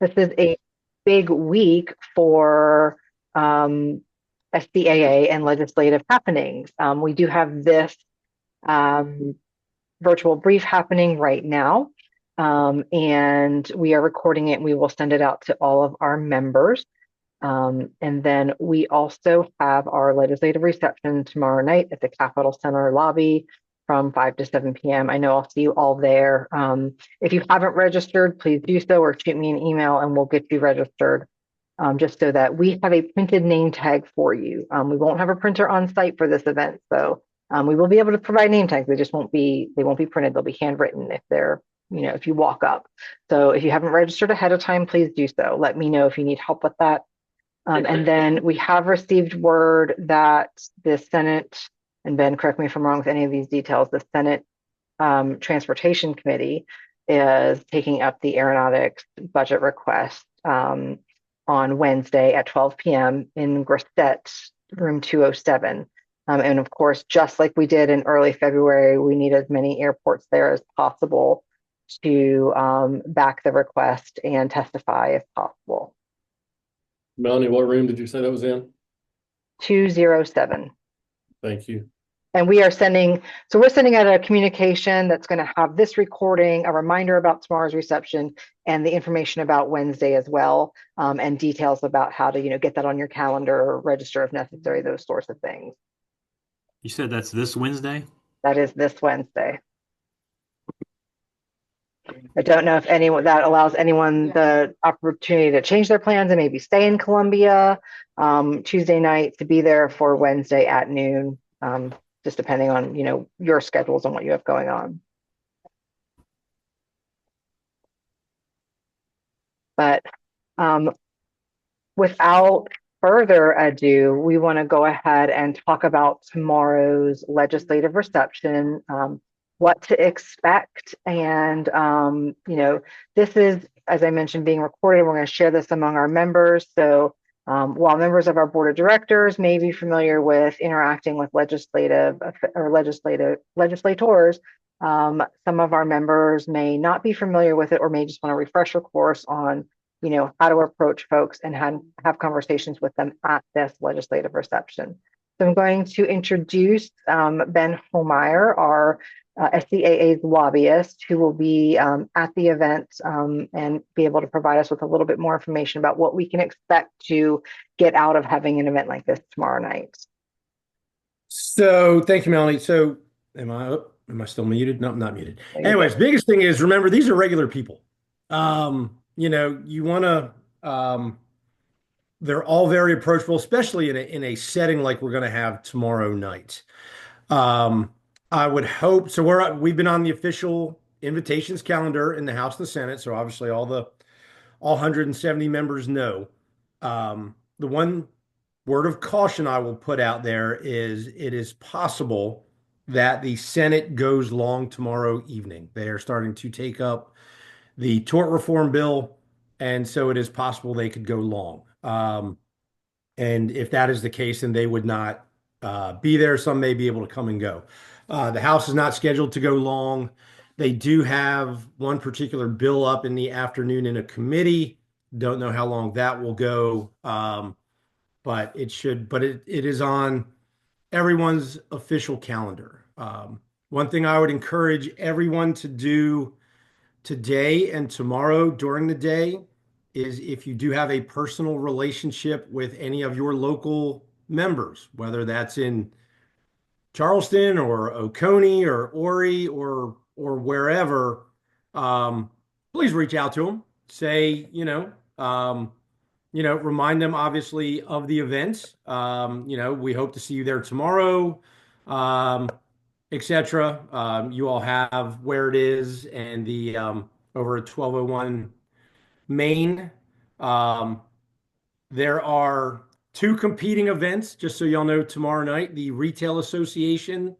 This is a big week for SCAA and legislative happenings. We do have this um, virtual brief happening right now, and we are recording it. And we will send it out to all of our members. And then we also have our legislative reception tomorrow night at the Capitol Center lobby from 5 to 7 p.m. I know I'll see you all there. If you haven't registered, please do so or shoot me an email and we'll get you registered, just so that we have a printed name tag for you. We won't have a printer on site for this event, so we will be able to provide name tags. They won't be printed. They'll be handwritten if they're, if you walk up. So if you haven't registered ahead of time, please do so. Let me know if you need help with that. And then we have received word that the Senate, and Ben, correct me if I'm wrong with any of these details, the Senate Transportation Committee is taking up the aeronautics budget request on Wednesday at 12 p.m. in Grosset, room 207. And of course, just like we did in early February, we need as many airports there as possible to back the request and testify if possible. Melanie, what room did you say that was in? 207. Thank you. And we're sending out a communication that's going to have this recording, a reminder about tomorrow's reception, and the information about Wednesday as well, and details about how to, get that on your calendar or register if necessary, those sorts of things. You said that's this Wednesday? That is this Wednesday. I don't know if that allows anyone the opportunity to change their plans and maybe stay in Columbia Tuesday night to be there for Wednesday at noon, just depending on, your schedules and what you have going on. But without further ado, we want to go ahead and talk about tomorrow's legislative reception, what to expect. And, this is, as I mentioned, being recorded. We're going to share this among our members. So while members of our board of directors may be familiar with interacting with legislators, some of our members may not be familiar with it or may just want a refresher course on, how to approach folks and have conversations with them at this legislative reception. So I'm going to introduce Ben Holmeyer, our SCAA's lobbyist, who will be at the event and be able to provide us with a little bit more information about what we can expect to get out of having an event like this tomorrow night. So thank you, Melanie. So am I still muted? No, I'm not muted. Anyways, biggest thing is, remember, these are regular people. You want to, they're all very approachable, especially in a setting like we're going to have tomorrow night. I would hope so. We've been on the official invitations calendar in the House and the Senate, so obviously all 170 members know. The one word of caution I will put out there is it is possible that the Senate goes long tomorrow evening. They are starting to take up the tort reform bill, and so it is possible they could go long. And if that is the case, then they would not be there. Some may be able to come and go. The House is not scheduled to go long. They do have one particular bill up in the afternoon in a committee. Don't know how long that will go, but it should. But it is on everyone's official calendar. One thing I would encourage everyone to do today and tomorrow during the day is, if you do have a personal relationship with any of your local members, whether that's in Charleston or Oconee or Horry or wherever, please reach out to them. Say, remind them obviously of the event. We hope to see you there tomorrow, etc. You all have where it is and the over at 1201 Main. There are two competing events, just so y'all know, tomorrow night. The Retail Association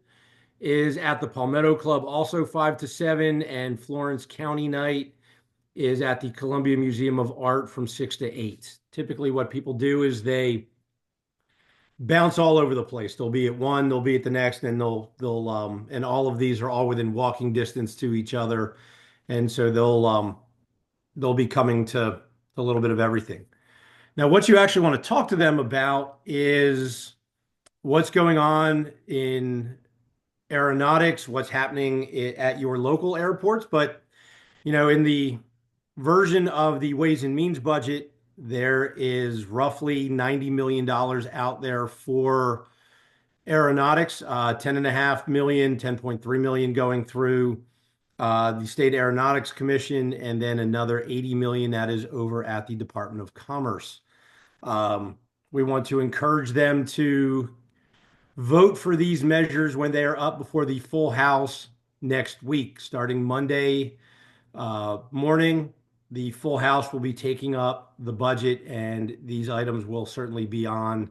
is at the Palmetto Club, also 5 to 7, and Florence County Night is at the Columbia Museum of Art from 6 to 8. Typically what people do is they bounce all over the place. They'll be at one, they'll be at the next, and and all of these are all within walking distance to each other. And so they'll be coming to a little bit of everything. Now, what you actually want to talk to them about is what's going on in aeronautics, what's happening at your local airports. But, in the version of the Ways and Means budget, there is roughly $90 million out there for aeronautics, 10.5 million, 10.3 million going through the State Aeronautics Commission, and then another 80 million that is over at the Department of Commerce. We want to encourage them to vote for these measures when they are up before the full House next week. Starting Monday morning, the full House will be taking up the budget, and these items will certainly be on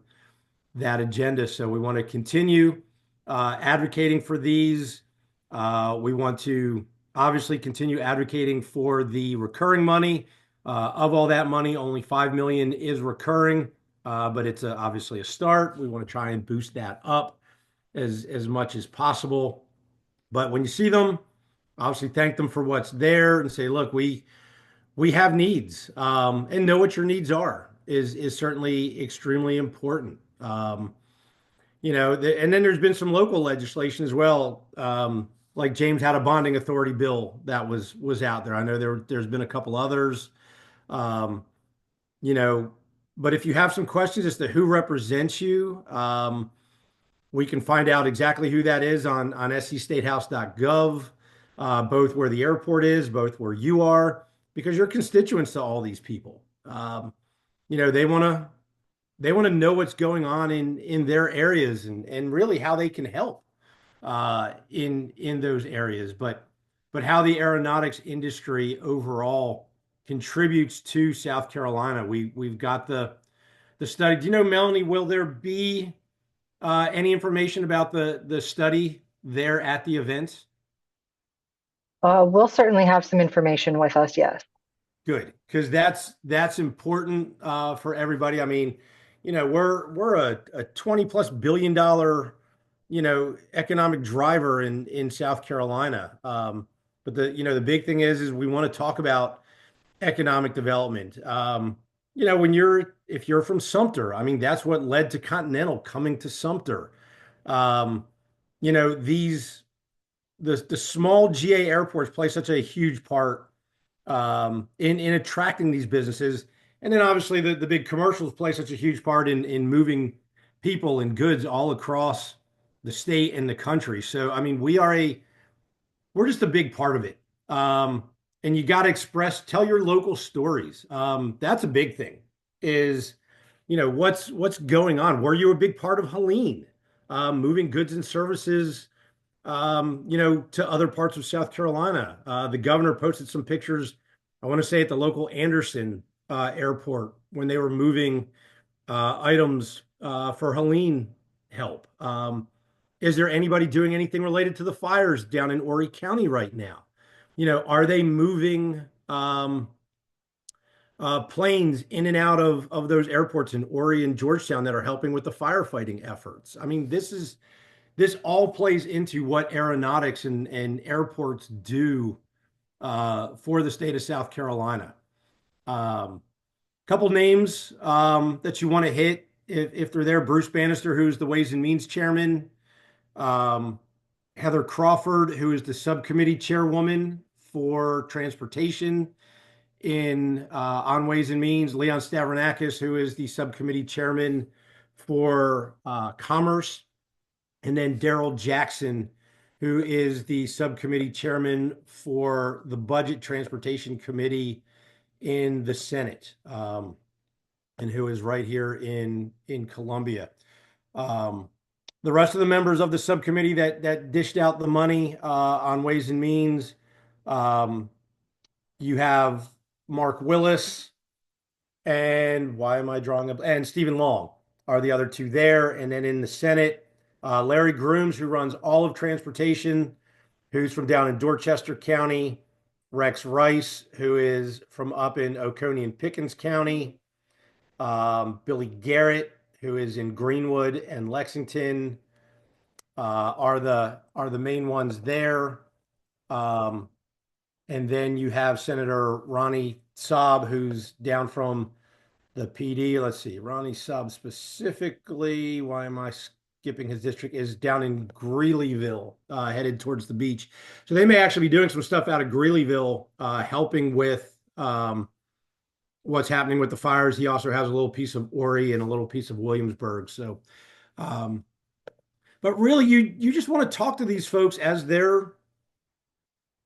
that agenda. So we want to continue advocating for these. We want to obviously continue advocating for the recurring money. Of all that money, only 5 million is recurring, but it's obviously a start. We want to try and boost that up as much as possible. But when you see them, obviously thank them for what's there and say, look, we have needs, and know what your needs are is certainly extremely important. And then there's been some local legislation as well. Like James had a bonding authority bill that was out there. I know there's been a couple others. Um, you know, but if you have some questions as to who represents you, we can find out exactly who that is on scstatehouse.gov, both where the airport is, both where you are, because you're constituents to all these people. They want to know what's going on in their areas and really how they can help in those areas, but how the aeronautics industry overall contributes to South Carolina. We've got the study. Do you know, Melanie, will there be any information about the study there at the event? We'll certainly have some information with us, yes. Good, because that's important for everybody. I mean, we're a 20 plus billion-dollar, economic driver in South Carolina. But the big thing is we want to talk about economic development. If you're from Sumter, I mean, that's what led to Continental coming to Sumter. Um, these the small GA airports play such a huge part in attracting these businesses. And then obviously the big commercials play such a huge part in moving people and goods all across the state and the country. So, I mean, we're just a big part of it. And you got to tell your local stories. That's a big thing is, what's going on? Were you a big part of Helene, moving goods and services to other parts of South Carolina? The governor posted some pictures, I want to say at the local Anderson airport when they were moving items for Helene help. Is there anybody doing anything related to the fires down in Horry County right now? Are they moving planes in and out of those airports in Horry and Georgetown that are helping with the firefighting efforts? I mean, this all plays into what aeronautics and airports do for the state of South Carolina. Couple names that you want to hit if they're there: Bruce Bannister, who's the Ways and Means chairman; Heather Crawford, who is the subcommittee chairwoman for transportation on Ways and Means; Leon Stavronakis, who is the subcommittee chairman for commerce; and then Daryl Jackson, who is the subcommittee chairman for the Budget Transportation Committee in the Senate, and who is right here in Columbia. The rest of the members of the subcommittee that dished out the money on Ways and Means, you have Mark Willis, and why am I drawing up? And Stephen Long are the other two there. And then in the Senate, Larry Grooms, who runs all of transportation, who's from down in Dorchester County; Rex Rice, who is from up in Oconee and Pickens County; Billy Garrett, who is in Greenwood and Lexington, are the main ones there. And then you have Senator Ronnie Saab, who's down from the PD. Let's see, Ronnie Saab specifically. Why am I skipping his district? Is down in Greeleyville, headed towards the beach. So they may actually be doing some stuff out of Greeleyville, helping with what's happening with the fires. He also has a little piece of Ori and a little piece of Williamsburg. So, um, but really, you just want to talk to these folks as they're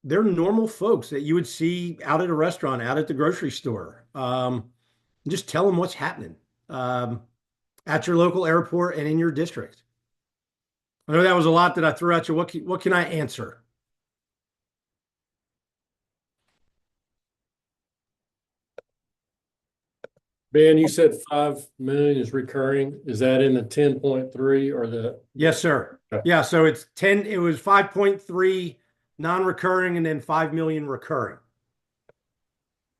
normal folks that you would see out at a restaurant, out at the grocery store. Just tell them what's happening at your local airport and in your district. I know that was a lot that I threw at you. What can I answer? Ben, you said 5 million is recurring. Is that in the 10.3 or the? Yes, sir. Okay. Yeah, so it's 10, it was 5.3 non-recurring and then 5 million recurring.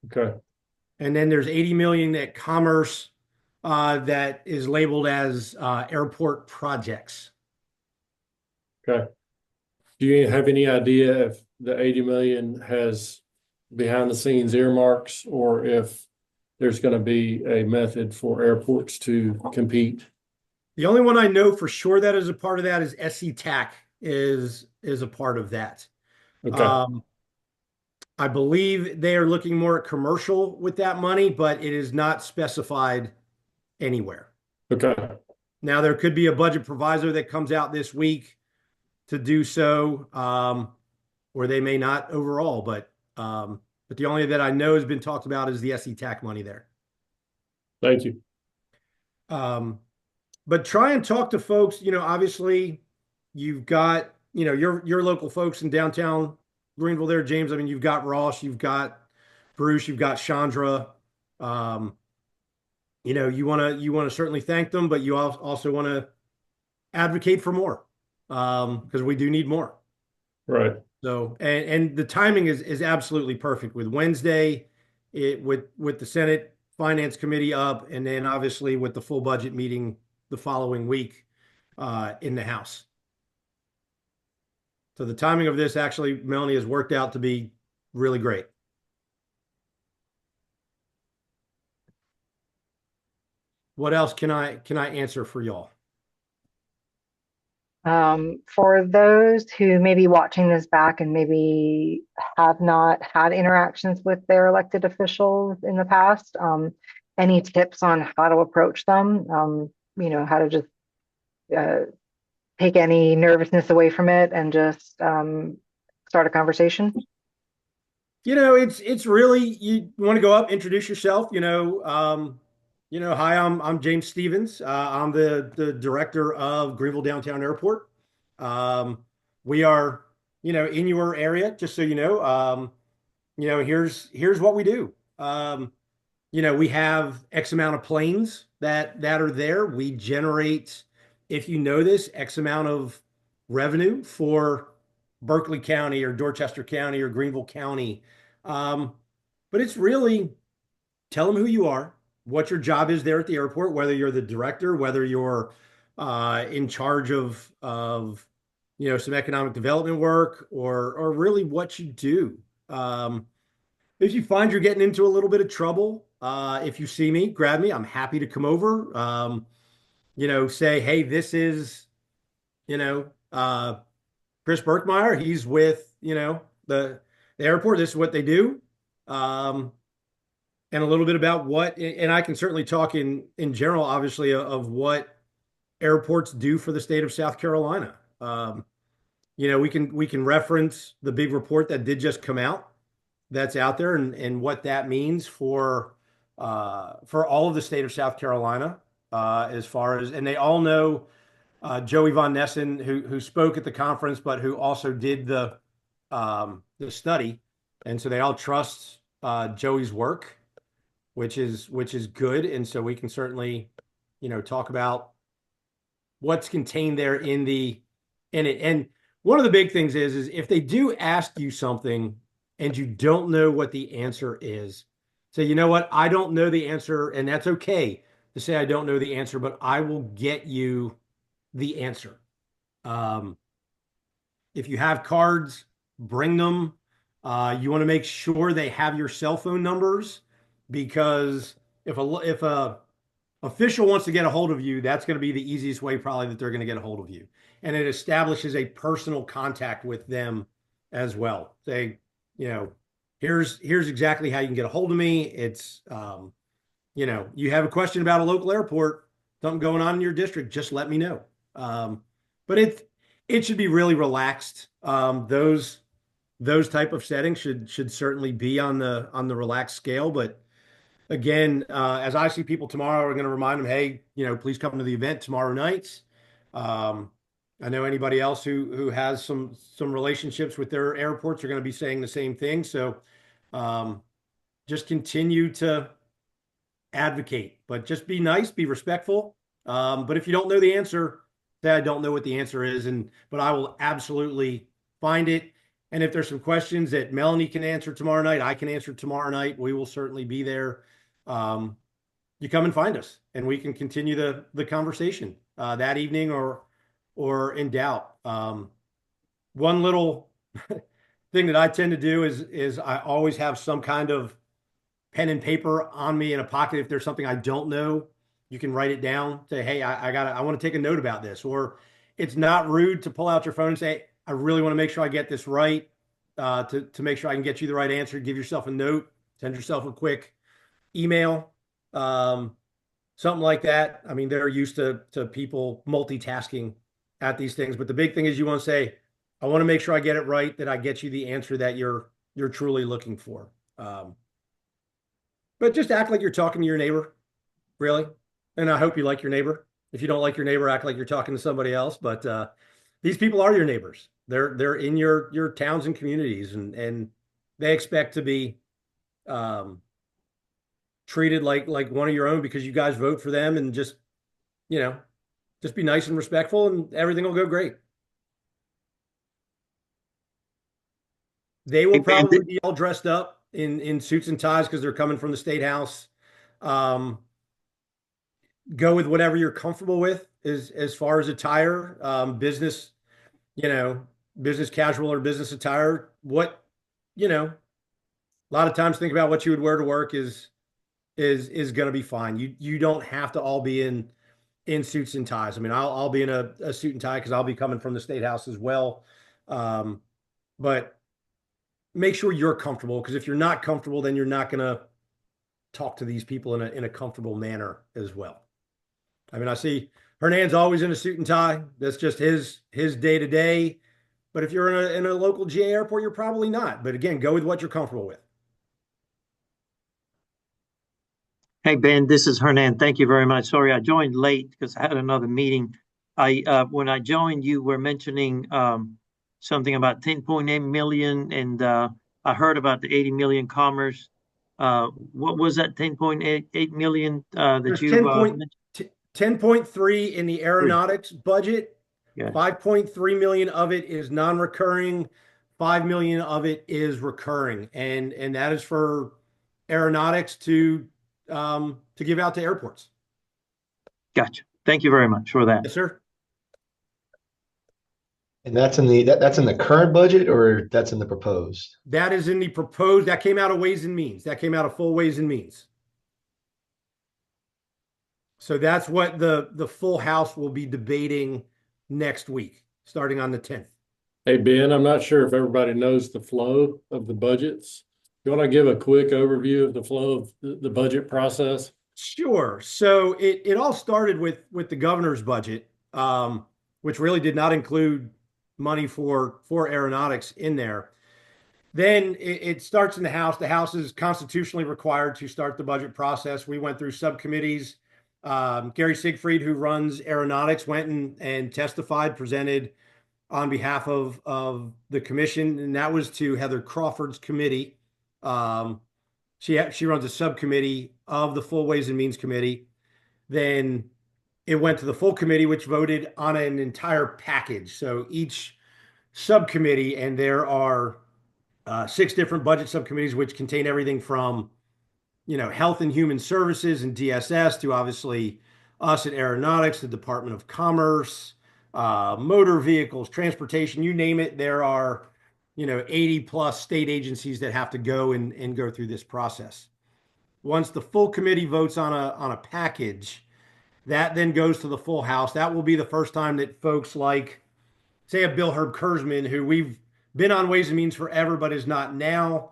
Okay, And then there's 80 million at commerce that is labeled as airport projects. okay. Do you have any idea if the 80 million has behind the scenes earmarks or if there's going to be a method for airports to compete? The only one I know for sure that is a part of that is SCTAC is a part of that. Okay, I believe they are looking more at commercial with that money, but it is not specified anywhere. okay, Now, there could be a budget proviso that comes out this week to do so, or they may not overall. But the only that I know has been talked about is the SCTAC money there. thank you. But try and talk to folks. Obviously, you've got your local folks in downtown Greenville there, James. I mean, you've got Ross, you've got Bruce, you've got Chandra. You want to certainly thank them, but you also want to advocate for more because we do need more. Right. So and the timing is absolutely perfect with Wednesday, with the Senate Finance Committee up, and then obviously with the full budget meeting the following week in the House. So the timing of this actually, Melanie, has worked out to be really great. What else can I answer for y'all? For those who may be watching this back and maybe have not had interactions with their elected officials in the past, any tips on how to approach them? How to just take any nervousness away from it and just start a conversation? It's really you want to go up, introduce yourself. Hi, I'm James Stevens. I'm the director of Greenville Downtown Airport. We are, in your area, just so you know. Here's what we do. We have X amount of planes that are there. We generate, if you know this, X amount of revenue for Berkeley County or Dorchester County or Greenville County. But it's really tell them who you are, what your job is there at the airport, whether you're the director, whether you're in charge of some economic development work or really what you do. If you find you're getting into a little bit of trouble, if you see me, grab me. I'm happy to come over. Say, hey, this is, Chris Berkmeyer. He's with, the airport. This is what they do. And a little bit about what, and I can certainly talk in general, obviously, of what airports do for the state of South Carolina. We can reference the big report that did just come out that's out there and what that means for all of the state of South Carolina as far as, and they all know Joey Von Nessen, who spoke at the conference, but who also did the study. And so they all trust Joey's work, which is good. And so we can certainly, talk about what's contained there in it. And one of the big things is if they do ask you something and you don't know what the answer is, say, you know what, I don't know the answer, and that's okay to say I don't know the answer, but I will get you the answer. If you have cards, bring them. You want to make sure they have your cell phone numbers because if a official wants to get a hold of you, that's going to be the easiest way probably that they're going to get a hold of you. And it establishes a personal contact with them as well. Say, you know, here's exactly how you can get a hold of me. It's you have a question about a local airport, something going on in your district, just let me know. But it should be really relaxed. Those type of settings should certainly be on the relaxed scale. But again, as I see people tomorrow, we're going to remind them, hey, please come to the event tomorrow night. I know anybody else who has some relationships with their airports are going to be saying the same thing. So just continue to advocate, but just be nice, be respectful. But if you don't know the answer, say I don't know what the answer is, but I will absolutely find it. And if there's some questions that Melanie can answer tomorrow night, I can answer tomorrow night. We will certainly be there. You come and find us, and we can continue the conversation that evening or in doubt. One little thing that I tend to do is I always have some kind of pen and paper on me in a pocket. If there's something I don't know, you can write it down. Say, hey, I want to take a note about this. Or it's not rude to pull out your phone and say, I really want to make sure I get this right, to make sure I can get you the right answer. Give yourself a note, send yourself a quick email, something like that. I mean, they're used to people multitasking at these things, but the big thing is you want to say, I want to make sure I get it right, that I get you the answer that you're truly looking for. But just act like you're talking to your neighbor, really. And I hope you like your neighbor. If you don't like your neighbor, act like you're talking to somebody else. But these people are your neighbors. They're in your towns and communities, and they expect to be treated like one of your own because you guys vote for them, and just be nice and respectful, and everything will go great. They will probably be all dressed up in suits and ties because they're coming from the State House. Go with whatever you're comfortable with as far as attire, business, business casual or business attire. A lot of times think about what you would wear to work is going to be fine. You don't have to all be in suits and ties. I mean, I'll be in a suit and tie because I'll be coming from the State House as well. But make sure you're comfortable, because if you're not comfortable, then you're not going to talk to these people in a comfortable manner as well. I mean, I see Hernan's always in a suit and tie. That's just his day to day. But if you're in a local GA airport, you're probably not. But again, go with what you're comfortable with. Hey, Ben, this is Hernan. Thank you very much. Sorry, I joined late because I had another meeting. When I joined, you were mentioning something about 10.8 million, and I heard about the 80 million commerce. What was that 10.8 million that you mentioned? 10.3 in the aeronautics budget. Yeah. 5.3 million of it is non-recurring. 5 million of it is recurring, and that is for aeronautics to give out to airports. Gotcha. Thank you very much for that. Yes, sir. And that's in the current budget, or that's in the proposed? That is in the proposed. That came out of Ways and Means. That came out of full Ways and Means. So that's what the full House will be debating next week, starting on the 10th. Hey, Ben, I'm not sure if everybody knows the flow of the budgets. You want to give a quick overview of the flow of the budget process? Sure. So it all started with the governor's budget, which really did not include money for aeronautics in there. Then it starts in the House. The House is constitutionally required to start the budget process. We went through subcommittees. Gary Siegfried, who runs aeronautics, went and testified, presented on behalf of the commission, and that was to Heather Crawford's committee. She runs a subcommittee of the Full Ways and Means Committee. Then it went to the full committee, which voted on an entire package. So each subcommittee, and there are 6 different budget subcommittees, which contain everything from Health and Human Services and DSS to obviously us at Aeronautics, the Department of Commerce, motor vehicles, transportation, you name it. There are 80 plus state agencies that have to go and go through this process. Once the full committee votes on a package, that then goes to the full House. That will be the first time that folks like, say, a Bill Herb Kurzman, who we've been on Ways and Means forever, but is not now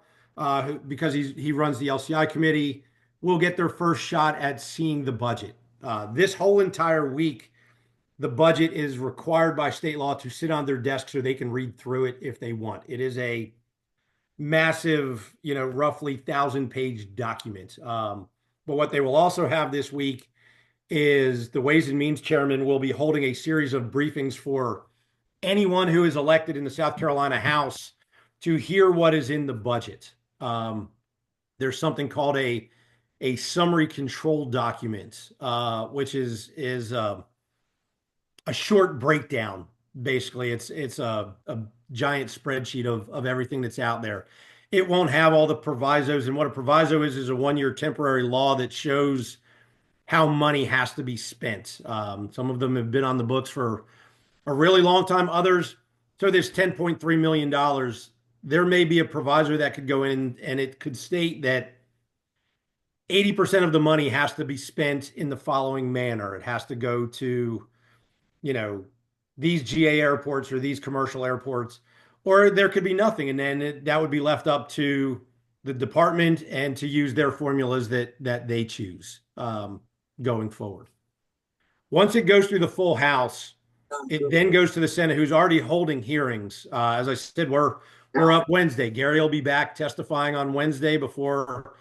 because he runs the LCI committee, will get their first shot at seeing the budget. This whole entire week, the budget is required by state law to sit on their desk so they can read through it if they want. It is a massive, roughly 1,000-page document. But what they will also have this week is the Ways and Means chairman will be holding a series of briefings for anyone who is elected in the South Carolina House to hear what is in the budget. There's something called a summary control document, which is a short breakdown. Basically, it's a giant spreadsheet of everything that's out there. It won't have all the provisos, and what a proviso is a 1-year temporary law that shows how money has to be spent. Some of them have been on the books for a really long time. Others, so this $10.3 million, there may be a proviso that could go in and it could state that 80% of the money has to be spent in the following manner. It has to go to, these GA airports or these commercial airports, or there could be nothing. And then that would be left up to the department and to use their formulas that they choose going forward. Once it goes through the full House, it then goes to the Senate, who's already holding hearings. As I said, we're up Wednesday. Gary will be back testifying on Wednesday before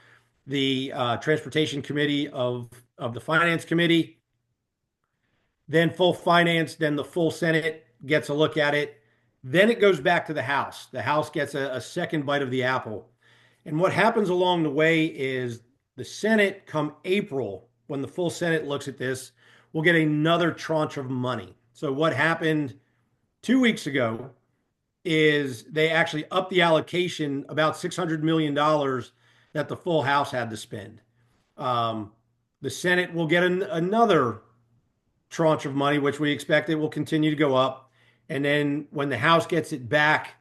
the Transportation Committee of the Finance Committee. Then full Finance, then the full Senate gets a look at it. Then it goes back to the House. The House gets a second bite of the apple. And what happens along the way is the Senate, come April, when the full Senate looks at this, will get another tranche of money. So what happened 2 weeks ago is they actually upped the allocation about $600 million that the full House had to spend. The Senate will get another tranche of money, which we expect it will continue to go up. And then when the House gets it back,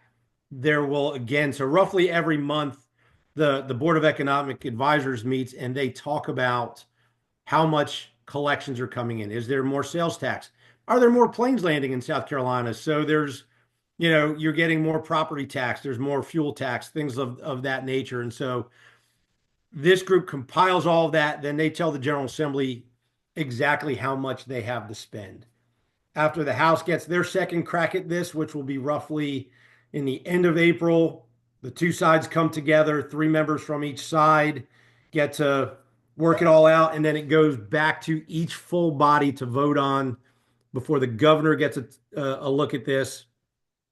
there will again, so roughly every month, the Board of Economic Advisors meets and they talk about how much collections are coming in. Is there more sales tax? Are there more planes landing in South Carolina? So there's, you're getting more property tax, there's more fuel tax, things of that nature. And so this group compiles all of that. Then they tell the General Assembly exactly how much they have to spend. After the House gets their second crack at this, which will be roughly in the end of April, the two sides come together, 3 members from each side get to work it all out, and then it goes back to each full body to vote on before the governor gets a look at this,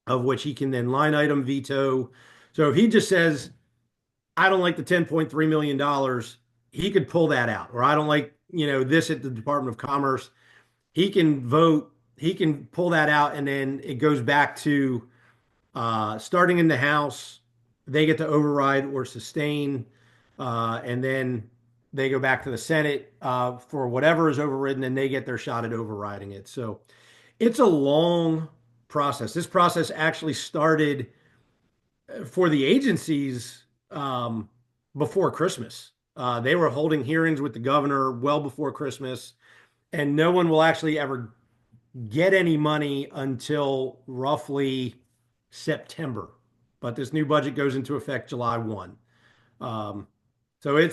of which he can then line item veto. So if he just says, I don't like the $10.3 million, he could pull that out. Or I don't like, this at the Department of Commerce. He can vote, he can pull that out, and then it goes back to starting in the House. They get to override or sustain, and then they go back to the Senate for whatever is overridden, and they get their shot at overriding it. So it's a long process. This process actually started for the agencies before Christmas. They were holding hearings with the governor well before Christmas, and no one will actually ever get any money until roughly September. But this new budget goes into effect July 1. So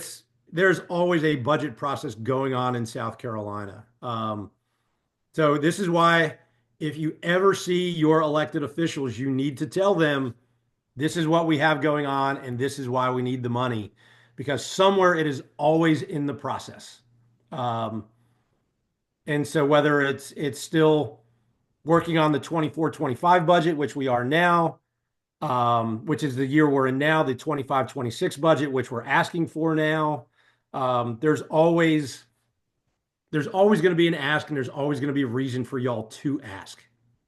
there's always a budget process going on in South Carolina. So this is why if you ever see your elected officials, you need to tell them this is what we have going on and this is why we need the money, because somewhere it is always in the process. And so whether it's still working on the 24-25 budget, which we are now, which is the year we're in now, the 25-26 budget, which we're asking for now. There's always going to be an ask, and there's always going to be a reason for y'all to ask,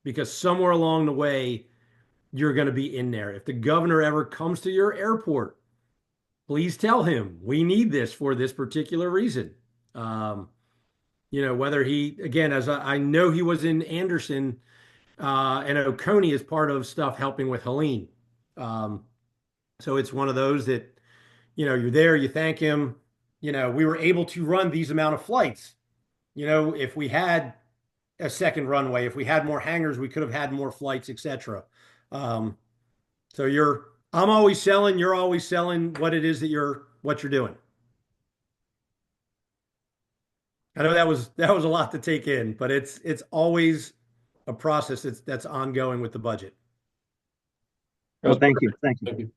because somewhere along the way, you're going to be in there. If the governor ever comes to your airport, please tell him we need this for this particular reason. Whether he, again, as I know he was in Anderson and Oconee as part of stuff helping with Helene. So it's one of those that, you're there, you thank him. We were able to run these amount of flights. If we had a second runway, if we had more hangars, we could have had more flights, etc. So I'm always selling, you're always selling what it is what you're doing. I know that was a lot to take in, but it's always a process that's ongoing with the budget. Well, thank you. Thank you. Thank you.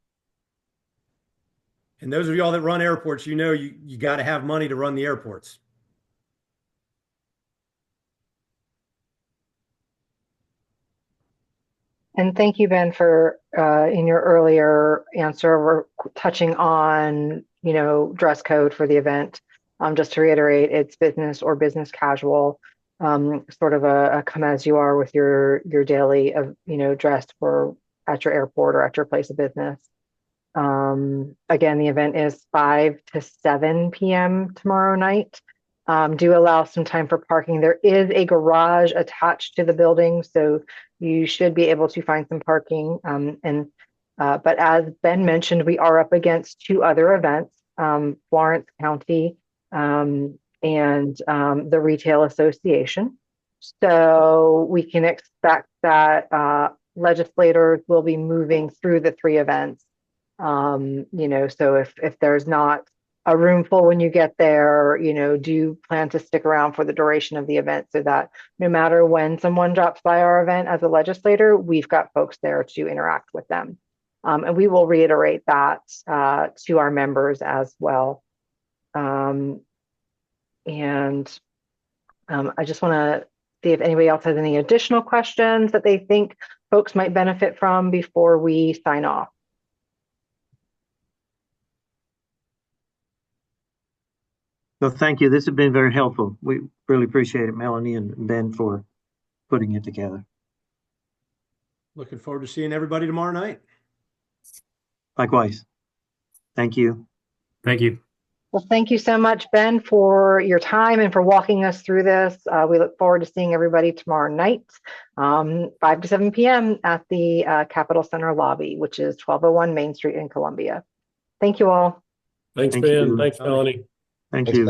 And those of y'all that run airports, you got to have money to run the airports. And thank you, Ben, for in your earlier answer, we're touching on, dress code for the event. Just to reiterate, it's business or business casual, sort of a come as you are with your daily of, dress for at your airport or at your place of business. Again, the event is 5 to 7 p.m. tomorrow night. Do allow some time for parking. There is a garage attached to the building, so you should be able to find some parking. But as Ben mentioned, we are up against two other events, Florence County and the Retail Association. So we can expect that legislators will be moving through the three events. So if there's not a room full when you get there, do plan to stick around for the duration of the event so that no matter when someone drops by our event as a legislator, we've got folks there to interact with them. And we will reiterate that to our members as well. I just want to see if anybody else has any additional questions that they think folks might benefit from before we sign off. So thank you. This has been very helpful. We really appreciate it, Melanie and Ben, for putting it together. Looking forward to seeing everybody tomorrow night. Likewise. Thank you. Thank you. Well, thank you so much, Ben, for your time and for walking us through this. We look forward to seeing everybody tomorrow night, 5 to 7 p.m. at the Capitol Center lobby, which is 1201 Main Street in Columbia. Thank you all. Thanks, Thank Ben. you. Thanks, Melanie. Thank Thanks, you. Ben.